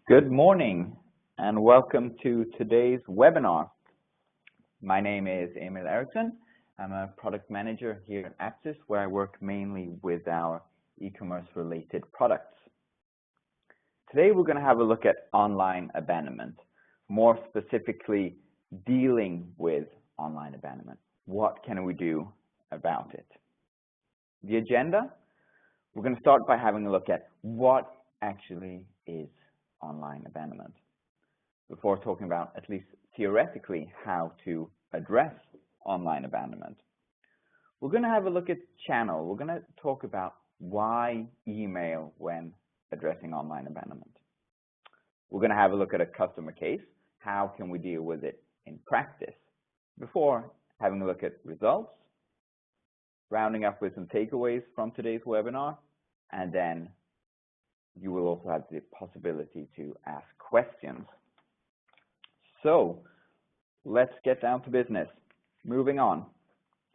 Good morning and welcome to today's webinar. My name is Emil Eriksson. I'm a product manager here at Aptis, where I work mainly with our e-commerce related products. Today we're going to have a look at online abandonment, more specifically dealing with online abandonment. What can we do about it? The agenda, we're going to start by having a look at what actually is online abandonment, before talking about, at least theoretically, how to address online abandonment. We're going to have a look at channel. We're going to talk about why email when addressing online abandonment. We're going to have a look at a customer case. How can we deal with it in practice? Before having a look at results, rounding up with some takeaways from today's webinar, and then you will also have the possibility to ask questions. So let's get down to business. Moving on.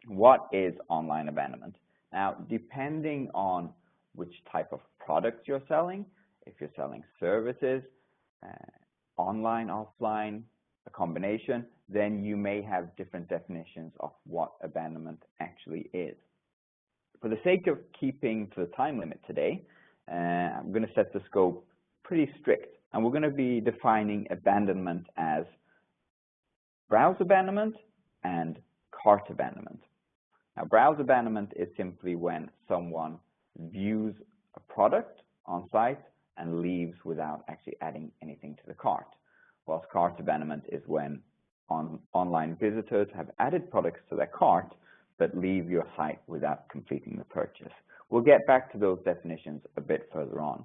What is online abandonment? Now, depending on which type of product you're selling, if you're selling services, online, offline, a combination, then you may have different definitions of what abandonment actually is. For the sake of keeping to the time limit today, I'm going to set the scope pretty strict, and we're going to be defining abandonment as browse abandonment and cart abandonment. Now, browse abandonment is simply when someone views a product on site and leaves without actually adding anything to the cart, whilst cart abandonment is when online visitors have added products to their cart but leave your site without completing the purchase. We'll get back to those definitions a bit further on.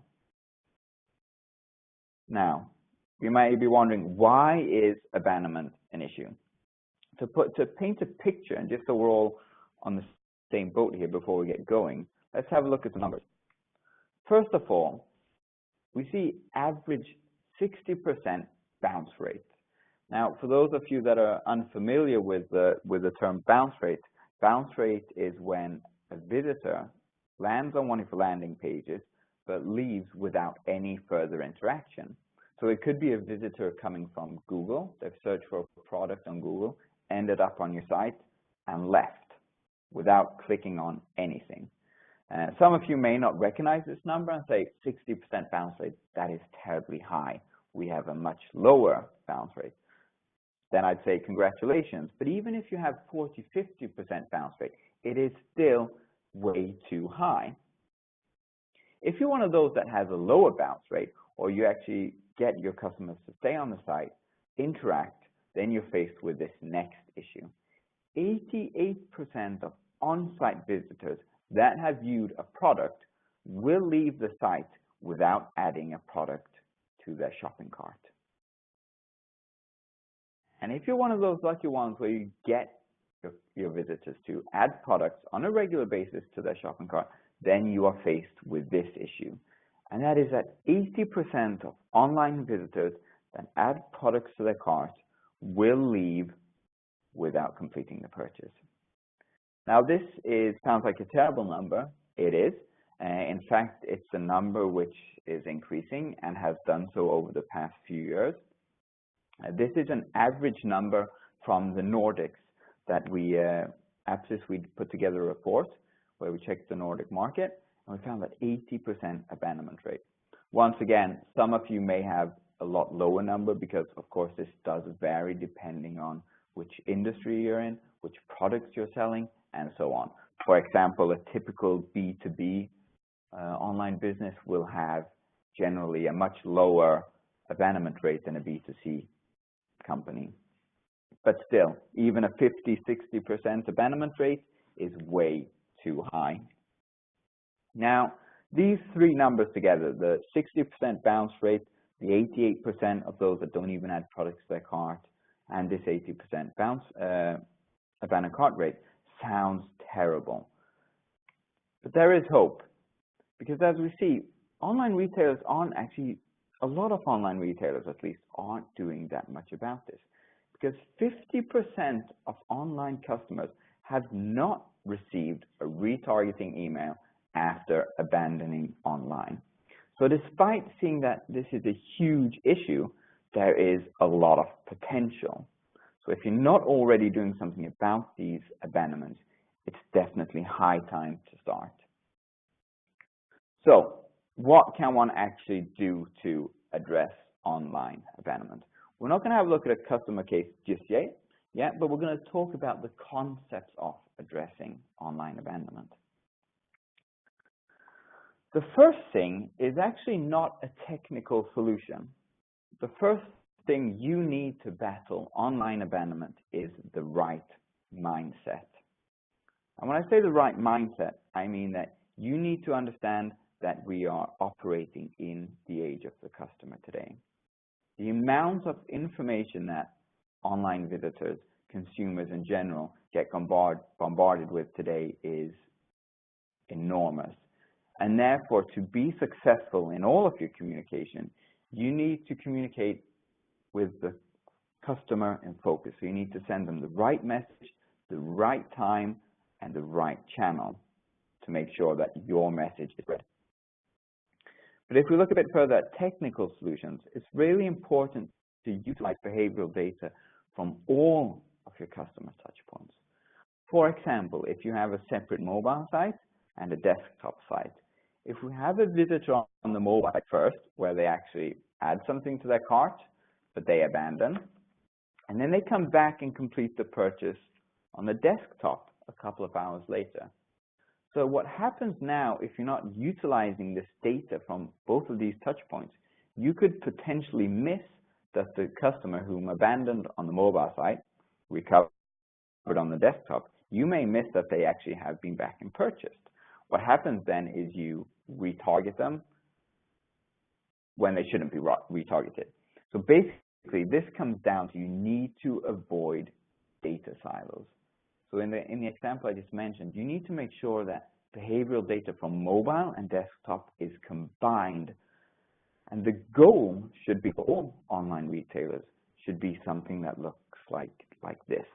Now, you might be wondering, why is abandonment an issue? To paint a picture, and just so we're all on the same boat here before we get going, let's have a look at the numbers. First of all, we see average 60% bounce rate. Now, for those of you that are unfamiliar with the term bounce rate is when a visitor lands on one of your landing pages, but leaves without any further interaction. So it could be a visitor coming from Google. They've searched for a product on Google, ended up on your site, and left without clicking on anything. Some of you may not recognize this number and say 60% bounce rate, that is terribly high. We have a much lower bounce rate. Then I'd say congratulations. But even if you have 40, 50% bounce rate, it is still way too high. If you're one of those that has a lower bounce rate, or you actually get your customers to stay on the site, interact, then you're faced with this next issue. 88% of on-site visitors that have viewed a product will leave the site without adding a product to their shopping cart. And if you're one of those lucky ones where you get your visitors to add products on a regular basis to their shopping cart, then you are faced with this issue. And that is that 80% of online visitors that add products to their cart will leave without completing the purchase. Now, this sounds like a terrible number. It is. In fact, it's a number which is increasing and has done so over the past few years. This is an average number from the Nordics that we put together a report where we checked the Nordic market, and we found that 80% abandonment rate. Once again, some of you may have a lot lower number because, of course, this does vary depending on which industry you're in, which products you're selling, and so on. For example, a typical B2B online business will have generally a much lower abandonment rate than a B2C company. But still, even a 50–60% abandonment rate is way too high. Now, these three numbers together, the 60% bounce rate, the 88% of those that don't even add products to their cart, and this 80% abandoned cart rate, sounds terrible. But there is hope, because as we see, online retailers aren't actually, a lot of online retailers at least, aren't doing that much about this. Because 50% of online customers have not received a retargeting email after abandoning online. So despite seeing that this is a huge issue, there is a lot of potential. So if you're not already doing something about these abandonments, it's definitely high time to start. So what can one actually do to address online abandonment? We're not going to have a look at a customer case just yet, but we're going to talk about the concepts of addressing online abandonment. The first thing is actually not a technical solution. The first thing you need to battle online abandonment is the right mindset. And when I say the right mindset, I mean that you need to understand that we are operating in the age of the customer today. The amount of information that online visitors, consumers in general, get bombarded with today is enormous. And therefore, to be successful in all of your communication, you need to communicate with the customer in focus. So you need to send them the right message, the right time, and the right channel to make sure that your message is read. But if we look a bit further at technical solutions, it's really important to utilize behavioral data from all of your customer touchpoints. For example, if you have a separate mobile site and a desktop site, if we have a visitor on the mobile site first, where they actually add something to their cart, but they abandon, and then they come back and complete the purchase on the desktop a couple of hours later. So what happens now, if you're not utilizing this data from both of these touch points, you could potentially miss that the customer whom abandoned on the mobile site recovered on the desktop. You may miss that they actually have been back and purchased. What happens then is you retarget them when they shouldn't be retargeted. So basically, this comes down to you need to avoid data silos. So in the example I just mentioned, you need to make sure that behavioral data from mobile and desktop is combined. And the goal should be for all online retailers should be something that looks like this.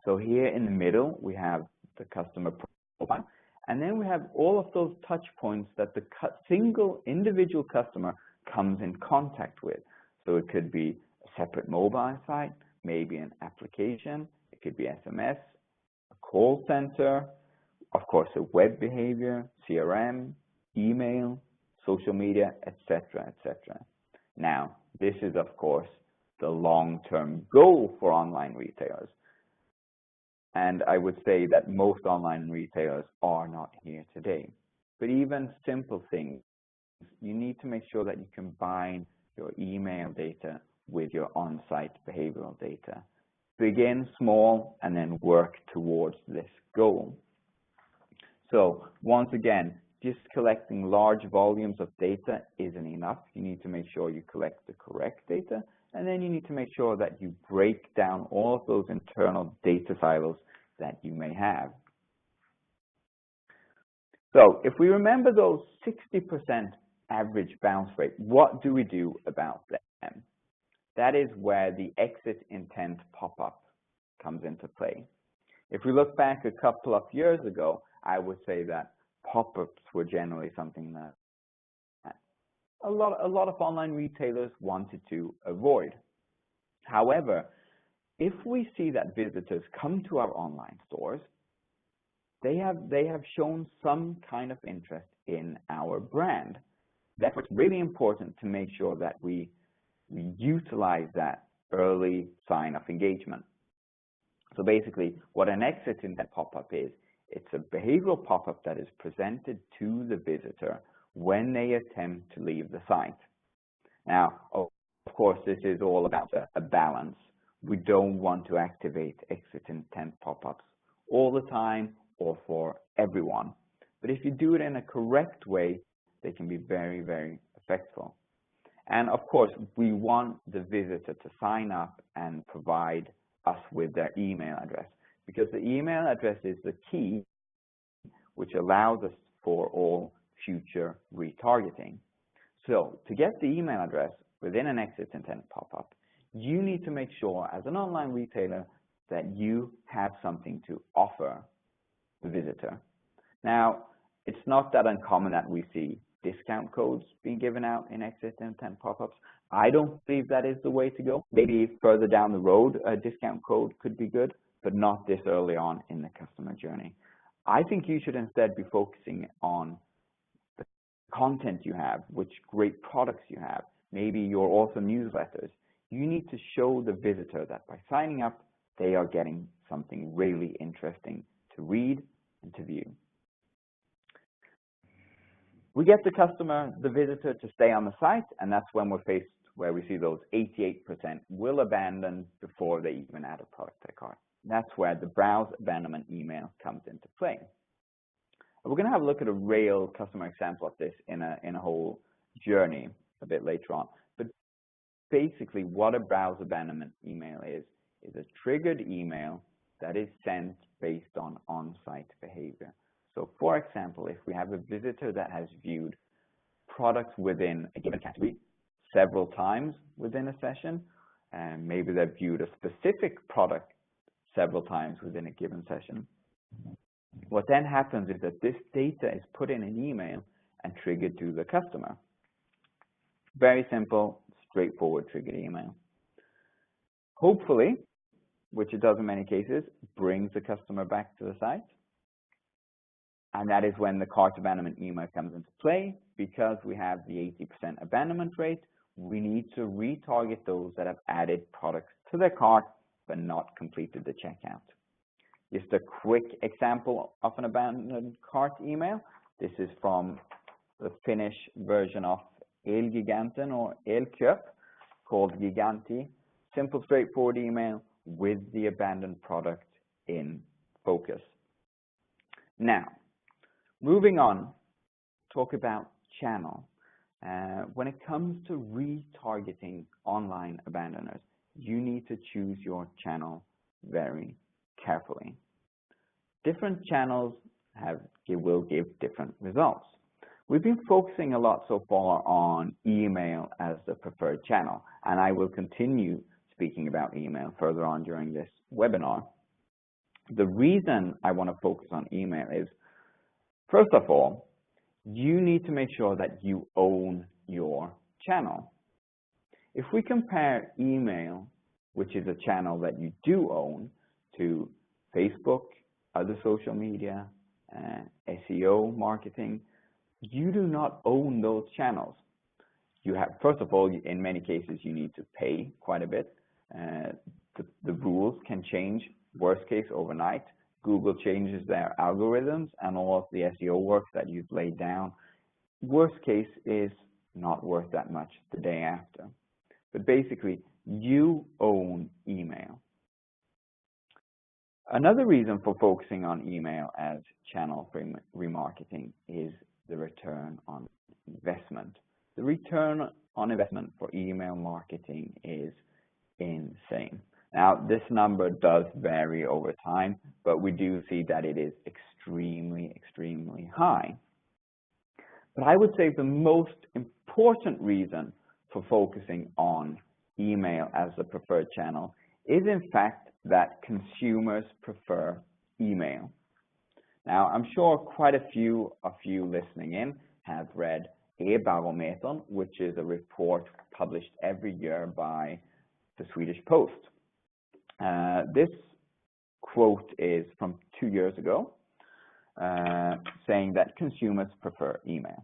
So here in the middle, we have the customer profile. And then we have all of those touch points that the single individual customer comes in contact with. So it could be a separate mobile site, maybe an application, it could be SMS, a call center, of course a web behavior, CRM, email, social media, etc., etc. Now, this is of course the long-term goal for online retailers. And I would say that most online retailers are not here today. But even simple things, you need to make sure that you combine your email data with your on-site behavioral data. Begin small and then work towards this goal. So once again, just collecting large volumes of data isn't enough. You need to make sure you collect the correct data, and then you need to make sure that you break down all of those internal data silos that you may have. So if we remember those 60% average bounce rate, what do we do about them? That is where the exit intent pop-up comes into play. If we look back a couple of years ago, I would say that pop-ups were generally something that a lot of online retailers wanted to avoid. However, if we see that visitors come to our online stores, they have shown some kind of interest in our brand. Therefore, it's really important to make sure that we utilize that early sign of engagement. So basically, what an exit intent pop-up is, it's a behavioral pop-up that is presented to the visitor when they attempt to leave the site. Now, of course, this is all about a balance. We don't want to activate exit intent pop-ups all the time or for everyone. But if you do it in a correct way, they can be very, very effective. And of course, we want the visitor to sign up and provide us with their email address, because the email address is the key which allows us for all future retargeting. So to get the email address within an exit intent pop-up, you need to make sure as an online retailer that you have something to offer the visitor. Now, it's not that uncommon that we see discount codes being given out in exit intent pop-ups. I don't believe that is the way to go. Maybe further down the road, a discount code could be good, but not this early on in the customer journey. I think you should instead be focusing on the content you have, which great products you have, maybe your awesome newsletters. You need to show the visitor that by signing up, they are getting something really interesting to read and to view. We get the customer, the visitor, to stay on the site, and that's when we're faced where we see those 88% will abandon before they even add a product to their cart. That's where the browse abandonment email comes into play. We're going to have a look at a real customer example of this in a whole journey a bit later on. But basically, what a browse abandonment email is a triggered email that is sent based on on-site behavior. So, for example, if we have a visitor that has viewed products within a given category several times within a session, and maybe they've viewed a specific product several times within a given session, what then happens is that this data is put in an email and triggered to the customer. Very simple, straightforward triggered email. Hopefully, which it does in many cases, brings the customer back to the site. And that is when the cart abandonment email comes into play. Because we have the 80% abandonment rate, we need to retarget those that have added products to their cart but not completed the checkout. Just a quick example of an abandoned cart email. This is from the Finnish version of Elgiganten or Elköp, called Giganti. Simple, straightforward email with the abandoned product in focus. Now, moving on, talk about channel. When it comes to retargeting online abandoners, you need to choose your channel very carefully. Different channels will give different results. We've been focusing a lot so far on email as the preferred channel, and I will continue speaking about email further on during this webinar. The reason I want to focus on email is, first of all, you need to make sure that you own your channel. If we compare email, which is a channel that you do own, to Facebook, other social media, SEO marketing, you do not own those channels. You have, first of all, in many cases, you need to pay quite a bit. The rules can change, worst case, overnight. Google changes their algorithms and all of the SEO work that you've laid down. Worst case is not worth that much the day after. But basically, you own email. Another reason for focusing on email as channel for remarketing is the return on investment. The return on investment for email marketing is insane. Now, this number does vary over time, but we do see that it is extremely, extremely high. But I would say the most important reason for focusing on email as the preferred channel is, in fact, that consumers prefer email. Now, I'm sure quite a few of you listening in have read Barometern, which is a report published every year by the Swedish Post. This quote is from 2 years ago, saying that consumers prefer email.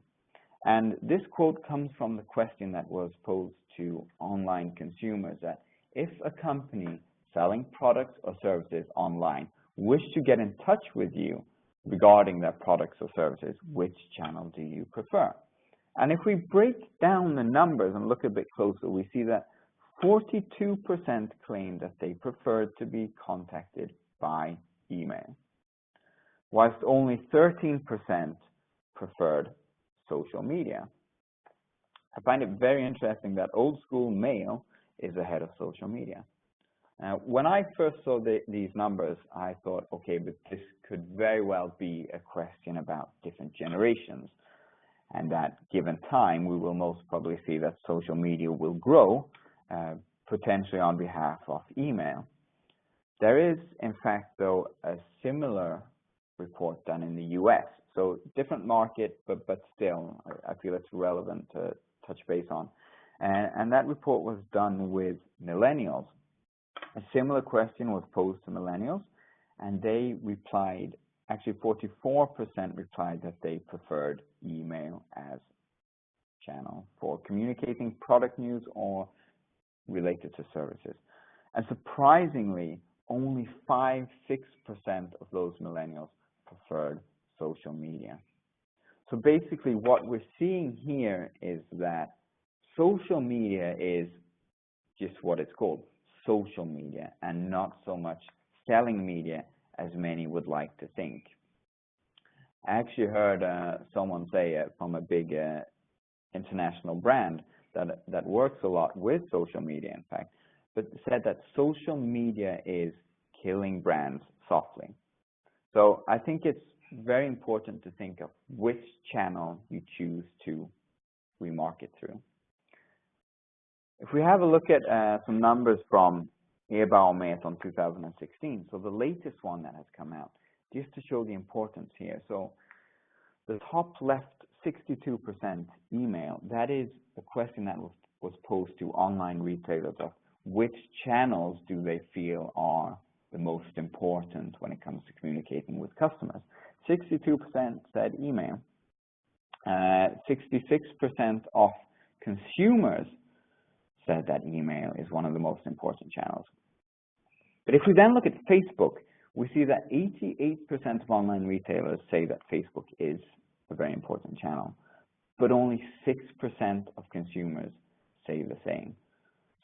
And this quote comes from the question that was posed to online consumers, that if a company selling products or services online wish to get in touch with you regarding their products or services, which channel do you prefer? And if we break down the numbers and look a bit closer, we see that 42% claim that they preferred to be contacted by email, whilst only 13% preferred social media. I find it very interesting that old school mail is ahead of social media. When I first saw these numbers, I thought, okay, but this could very well be a question about different generations, and that given time, we will most probably see that social media will grow, potentially on behalf of email. There is, in fact, though, a similar report done in the US. So different market, but still, I feel it's relevant to touch base on. And that report was done with millennials. A similar question was posed to millennials, and they replied, actually 44% replied that they preferred email as channel for communicating product news or related to services. And surprisingly, only 5-6% of those millennials preferred social media. So basically what we're seeing here is that social media is just what it's called, social media, and not so much selling media as many would like to think. I actually heard someone say from a big international brand that works a lot with social media, in fact, but said that social media is killing brands softly. So I think it's very important to think of which channel you choose to remarket through. If we have a look at some numbers from behavioural on 2016, so the latest one that has come out, just to show the importance here. So the top left, 62% email, that is a question that was posed to online retailers of which channels do they feel are the most important when it comes to communicating with customers. 62% said email. 66% of consumers said that email is one of the most important channels. But if we then look at Facebook, we see that 88% of online retailers say that Facebook is a very important channel, but only 6% of consumers say the same.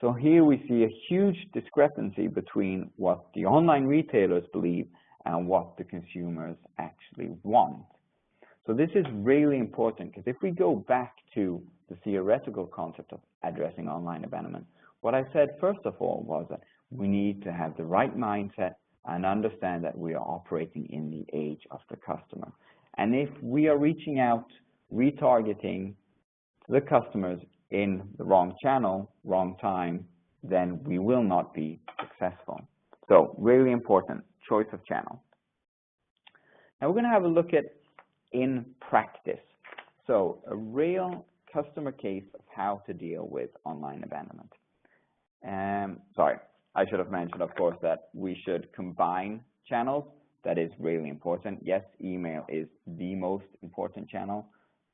So here we see a huge discrepancy between what the online retailers believe and what the consumers actually want. So this is really important, because if we go back to the theoretical concept of addressing online abandonment, what I said first of all was that we need to have the right mindset and understand that we are operating in the age of the customer. And if we are reaching out, retargeting the customers in the wrong channel, wrong time, then we will not be successful. So really important, choice of channel. Now we're going to have a look at in practice. So a real customer case of how to deal with online abandonment. Sorry, I should have mentioned, of course, that we should combine channels. That is really important. Yes, email is the most important channel,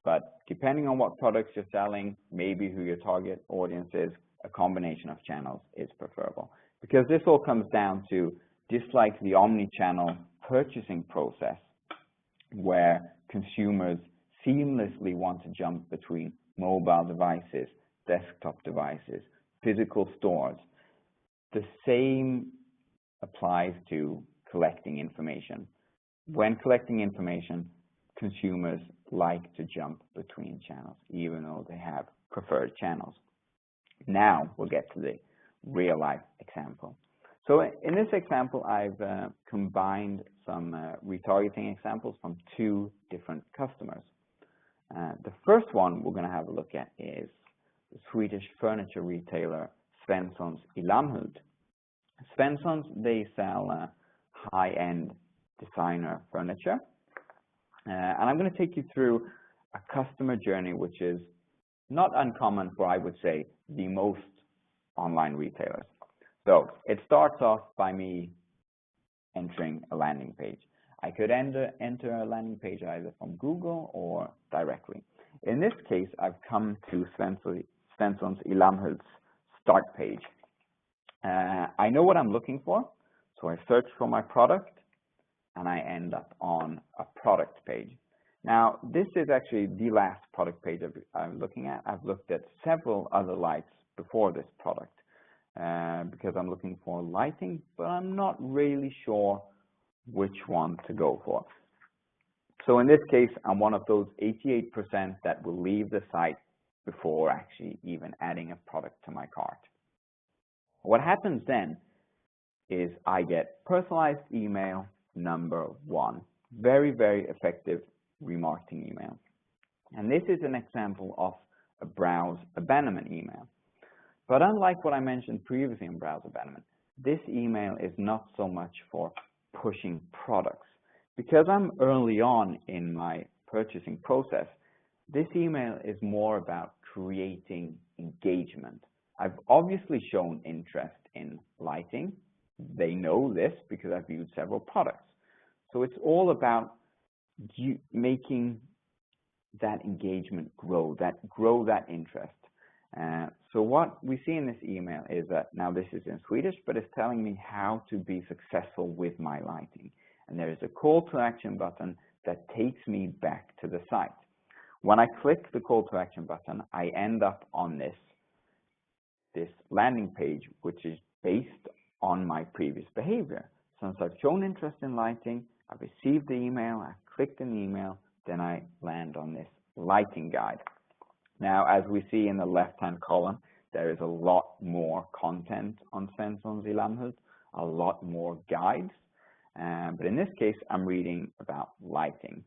but depending on what products you're selling, maybe who your target audience is, a combination of channels is preferable. Because this all comes down to, just like the omni-channel purchasing process, where consumers seamlessly want to jump between mobile devices, desktop devices, physical stores, the same applies to collecting information. When collecting information, consumers like to jump between channels, even though they have preferred channels. Now we'll get to the real life example. So in this example, I've combined some retargeting examples from two different customers. The first one we're going to have a look at is the Swedish furniture retailer Svenssons i Lammhult. Svenssons, they sell high-end designer furniture. And I'm going to take you through a customer journey which is not uncommon for, I would say, the most online retailers. So it starts off by me entering a landing page. I could enter a landing page either from Google or directly. In this case, I've come to Svenssons i Lammhult's start page. I know what I'm looking for, so I search for my product, and I end up on a product page. Now, this is actually the last product page I'm looking at. I've looked at several other lights before this product because I'm looking for lighting, but I'm not really sure which one to go for. So in this case, I'm one of those 88% that will leave the site before actually even adding a product to my cart. What happens then is I get personalized email number 1. Very, very effective remarketing email. And this is an example of a browse abandonment email. But unlike what I mentioned previously in browse abandonment, this email is not so much for pushing products. Because I'm early on in my purchasing process, this email is more about creating engagement. I've obviously shown interest in lighting. They know this because I've viewed several products. So it's all about making that engagement grow that interest. So what we see in this email is that, now this is in Swedish, but it's telling me how to be successful with my lighting. And there is a call to action button that takes me back to the site. When I click the call to action button, I end up on this landing page, which is based on my previous behavior. Since I've shown interest in lighting, I've received the email, I've clicked in the email, then I land on this lighting guide. Now, as we see in the left-hand column, there is a lot more content on Svenssons i Lammhult, a lot more guides. But in this case, I'm reading about lighting.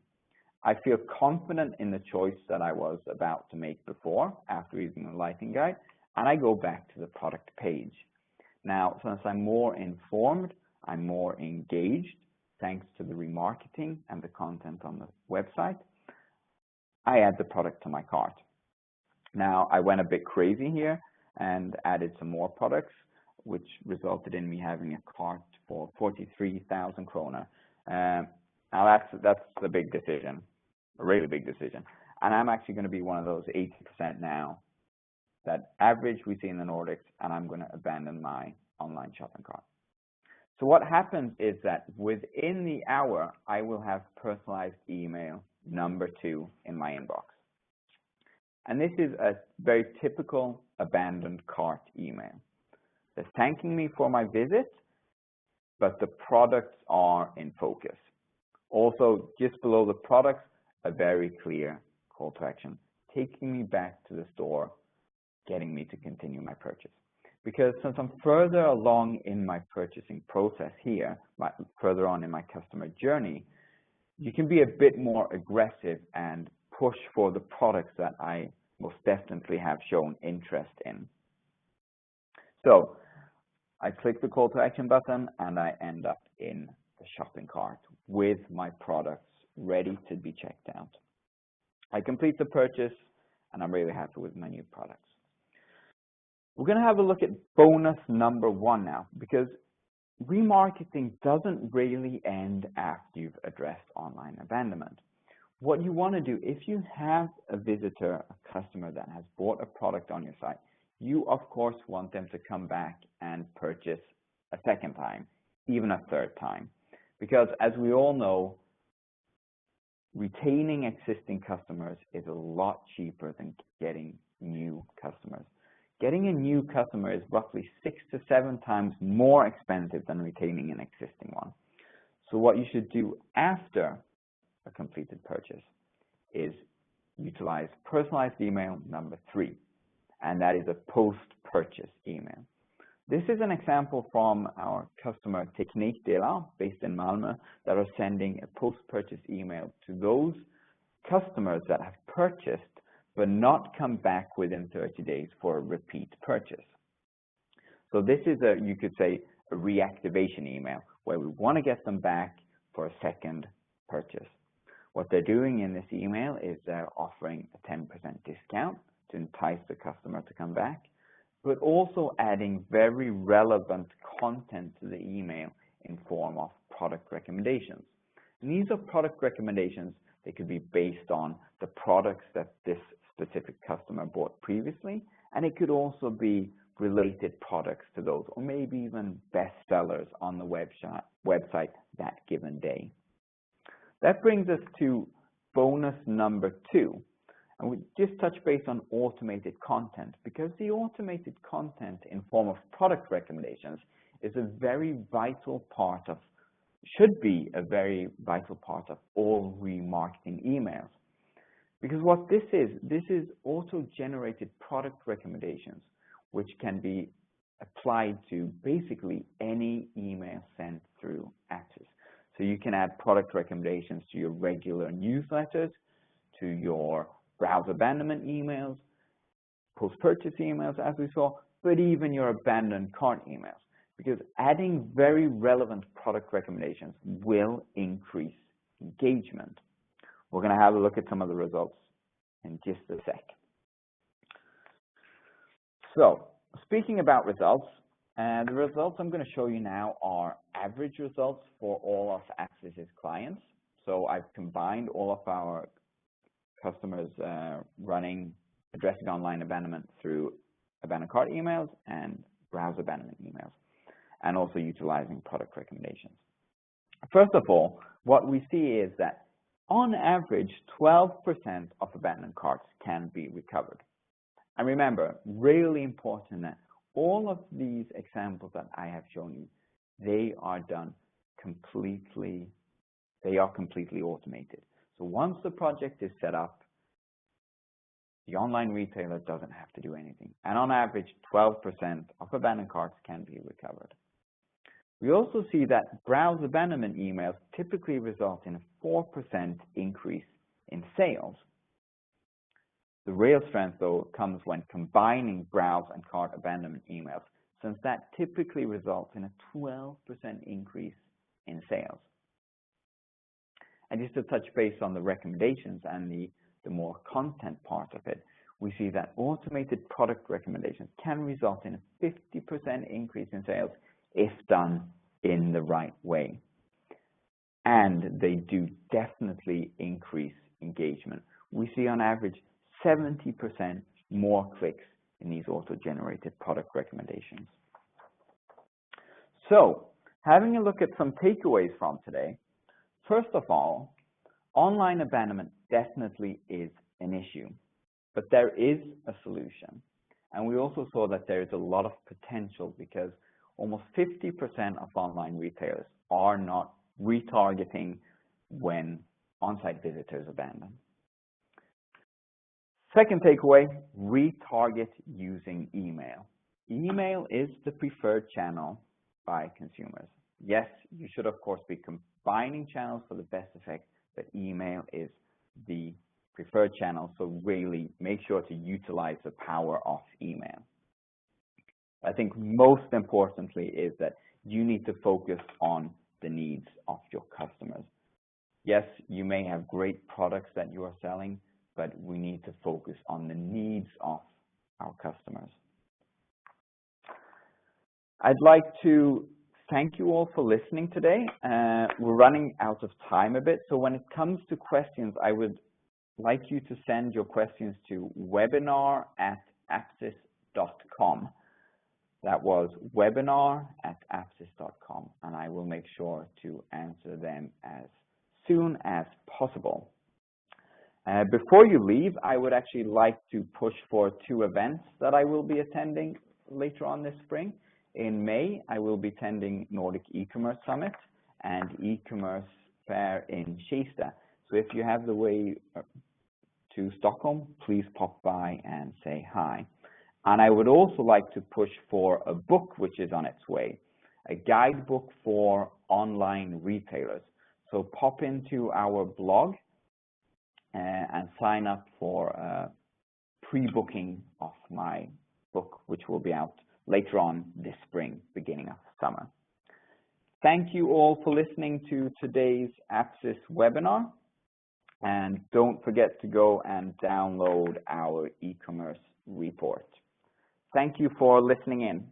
I feel confident in the choice that I was about to make before, after reading the lighting guide, and I go back to the product page. Now, since I'm more informed, I'm more engaged, thanks to the remarketing and the content on the website, I add the product to my cart. Now, I went a bit crazy here and added some more products, which resulted in me having a cart for 43,000 krona. Now, that's a big decision, a really big decision. And I'm actually going to be one of those 80% now, that average we see in the Nordics, and I'm going to abandon my online shopping cart. So what happens is that within the hour, I will have personalized email number 2 in my inbox. And this is a very typical abandoned cart email. They're thanking me for my visit, but the products are in focus. Also, just below the products, a very clear call to action, taking me back to the store, getting me to continue my purchase. Because since I'm further along in my purchasing process here, further on in my customer journey, you can be a bit more aggressive and push for the products that I most definitely have shown interest in. So I click the call to action button and I end up in the shopping cart with my products ready to be checked out. I complete the purchase and I'm really happy with my new products. We're going to have a look at bonus number 1 now, because remarketing doesn't really end after you've addressed online abandonment. What you want to do, if you have a visitor, a customer that has bought a product on your site, you of course want them to come back and purchase a second time, even a third time. Because as we all know, retaining existing customers is a lot cheaper than getting new customers. Getting a new customer is roughly 6 to 7 times more expensive than retaining an existing one. So what you should do after a completed purchase is utilize personalized email number 3, and that is a post-purchase email. This is an example from our customer Teknikdelar based in Malmö that are sending a post-purchase email to those customers that have purchased but not come back within 30 days for a repeat purchase. So this is you could say, a reactivation email where we want to get them back for a second purchase. What they're doing in this email is they're offering a 10% discount to entice the customer to come back, but also adding very relevant content to the email in form of product recommendations. And these are product recommendations. They could be based on the products that this specific customer bought previously, and it could also be related products to those, or maybe even bestsellers on the website that given day. That brings us to bonus number 2. And we just touch base on automated content, because the automated content in form of product recommendations is a very vital part of, should be a very vital part of all remarketing emails. Because what this is auto-generated product recommendations, which can be applied to basically any email sent through Axis. So you can add product recommendations to your regular newsletters, to your browse abandonment emails, post-purchase emails, as we saw, but even your abandoned cart emails. Because adding very relevant product recommendations will increase engagement. We're going to have a look at some of the results in just a sec. So, speaking about results, the results I'm going to show you now are average results for all of Axis's clients. So I've combined all of our customers addressing online abandonment through abandoned cart emails and browse abandonment emails, and also utilizing product recommendations. First of all, what we see is that on average, 12% of abandoned carts can be recovered. And remember, really important that all of these examples that I have shown you, they are completely automated. So once the project is set up, the online retailer doesn't have to do anything. And on average, 12% of abandoned carts can be recovered. We also see that browse abandonment emails typically result in a 4% increase in sales. The real strength, though, comes when combining browse and cart abandonment emails, since that typically results in a 12% increase in sales. And just to touch base on the recommendations and the more content part of it, we see that automated product recommendations can result in a 50% increase in sales if done in the right way. And they do definitely increase engagement. We see on average 70% more clicks in these auto-generated product recommendations. So, having a look at some takeaways from today, first of all, online abandonment definitely is an issue, but there is a solution. And we also saw that there is a lot of potential because almost 50% of online retailers are not retargeting when on-site visitors abandon. Second takeaway, retarget using email. Email is the preferred channel by consumers. Yes, you should of course be combining channels for the best effect, but email is the preferred channel, so really make sure to utilize the power of email. I think most importantly is that you need to focus on the needs of your customers. Yes, you may have great products that you are selling, but we need to focus on the needs of our customers. I'd like to thank you all for listening today. We're running out of time a bit, so when it comes to questions, I would like you to send your questions to webinar@apsys.com. That was webinar@apsys.com, and I will make sure to answer them as soon as possible. Before you leave, I would actually like to push for 2 events that I will be attending later on this spring. In May, I will be attending Nordic E-commerce Summit and E-commerce Fair in Kista. So if you have the way to Stockholm, please pop by and say hi. And I would also like to push for a book which is on its way, a guidebook for online retailers. So pop into our blog and sign up for pre-booking of my book, which will be out later on this spring, beginning of summer. Thank you all for listening to today's Apsys webinar, and don't forget to go and download our e-commerce report. Thank you for listening in.